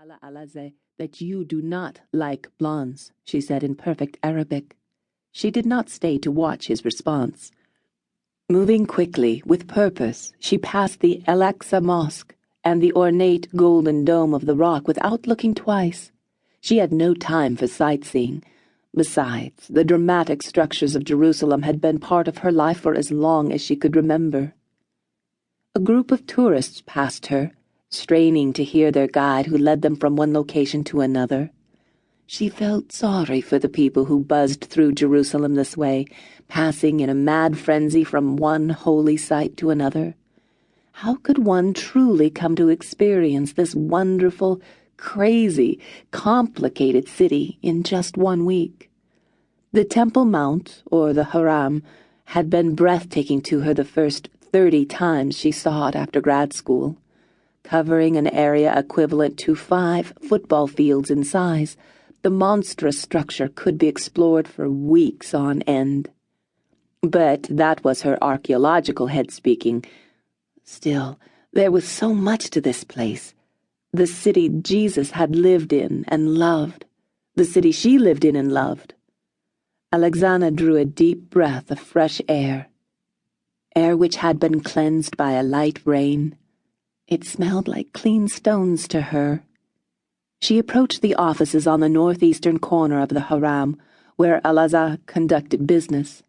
Abdallah Alaze, that you do not like blondes, she said in perfect Arabic. She did not stay to watch his response. Moving quickly, with purpose, she passed the Al-Aqsa Mosque and the ornate golden dome of the rock without looking twice. She had no time for sightseeing. Besides, the dramatic structures of Jerusalem had been part of her life for as long as she could remember. A group of tourists passed her, straining to hear their guide who led them from one location to another. She felt sorry for the people who buzzed through Jerusalem this way, passing in a mad frenzy from one holy site to another. How could one truly come to experience this wonderful, crazy, complicated city in just 1 week? The Temple Mount, or the Haram, had been breathtaking to her the first 30 times she saw it after grad school. Covering an area equivalent to 5 football fields in size, the monstrous structure could be explored for weeks on end. But that was her archaeological head speaking. Still, there was so much to this place. The city Jesus had lived in and loved. The city she lived in and loved. Alexandra drew a deep breath of fresh air which had been cleansed by a light rain. It smelled like clean stones to her. She approached the offices on the northeastern corner of the Haram, where Alaza conducted business.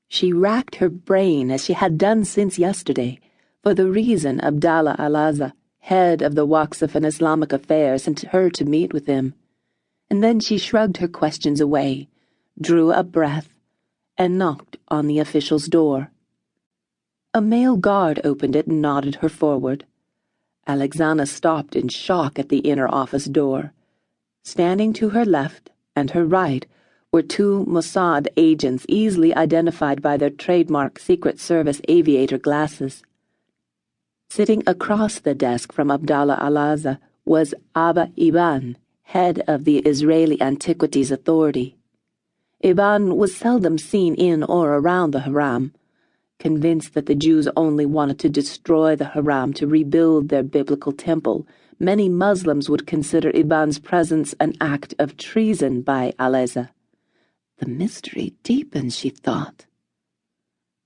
She racked her brain, as she had done since yesterday, for the reason Abdallah Alaza, head of the Waqf and Islamic Affairs, sent her to meet with him. And then she shrugged her questions away, drew a breath, and knocked on the official's door. A male guard opened it and nodded her forward. Alexandra stopped in shock at the inner office door. Standing to her left and her right were 2 Mossad agents easily identified by their trademark Secret Service aviator glasses. Sitting across the desk from Abdallah Alaza was Abba Iban, head of the Israeli Antiquities Authority. Iban was seldom seen in or around the Haram. Convinced that the Jews only wanted to destroy the Haram to rebuild their biblical temple, many Muslims would consider Iban's presence an act of treason by Alaza. The mystery deepens, she thought.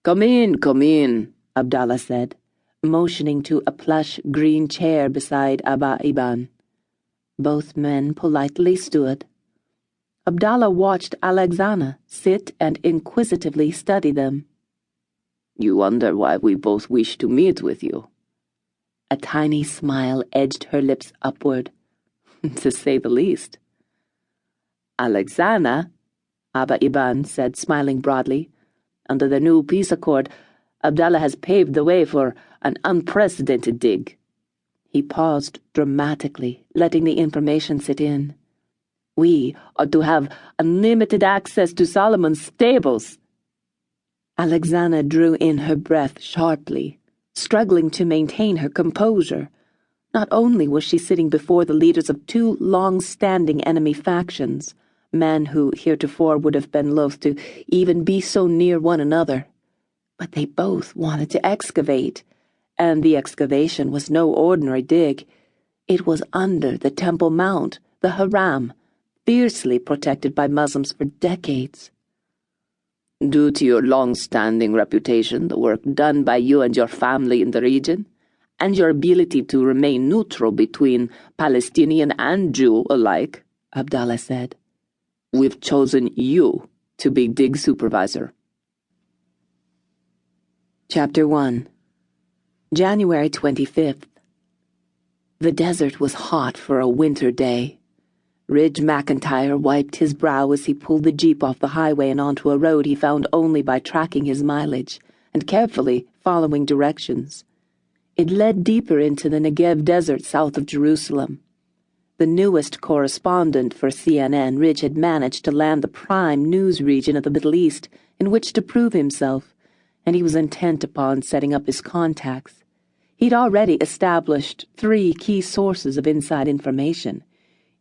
Come in, Abdallah said, motioning to a plush green chair beside Abba Iban. Both men politely stood. Abdallah watched Alexandra sit and inquisitively study them. You wonder why we both wish to meet with you. A tiny smile edged her lips upward, to say the least. Alexandra, Abba Iban said, smiling broadly, under the new peace accord, Abdallah has paved the way for an unprecedented dig. He paused dramatically, letting the information sit in. We are to have unlimited access to Solomon's stables. Alexandra drew in her breath sharply, struggling to maintain her composure. Not only was she sitting before the leaders of 2 long-standing enemy factions, men who heretofore would have been loath to even be so near one another, but they both wanted to excavate, and the excavation was no ordinary dig. It was under the Temple Mount, the Haram, fiercely protected by Muslims for decades. Due to your long-standing reputation, the work done by you and your family in the region, and your ability to remain neutral between Palestinian and Jew alike, Abdallah said, we've chosen you to be dig supervisor. Chapter 1. January 25th. The desert was hot for a winter day. Ridge McIntyre wiped his brow as he pulled the jeep off the highway and onto a road he found only by tracking his mileage and carefully following directions. It led deeper into the Negev desert south of Jerusalem. The newest correspondent for CNN, Ridge had managed to land the prime news region of the Middle East in which to prove himself, and he was intent upon setting up his contacts. He'd already established 3 key sources of inside information.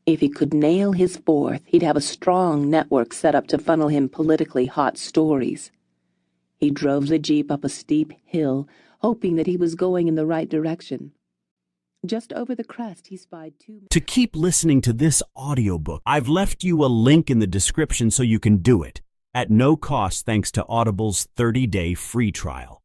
If he could nail his 4th, he'd have a strong network set up to funnel him politically hot stories. He drove the jeep up a steep hill, hoping that he was going in the right direction. Just over the crest, he spied two men. To keep listening to this audiobook, I've left you a link in the description so you can do it, at no cost thanks to Audible's 30-day free trial.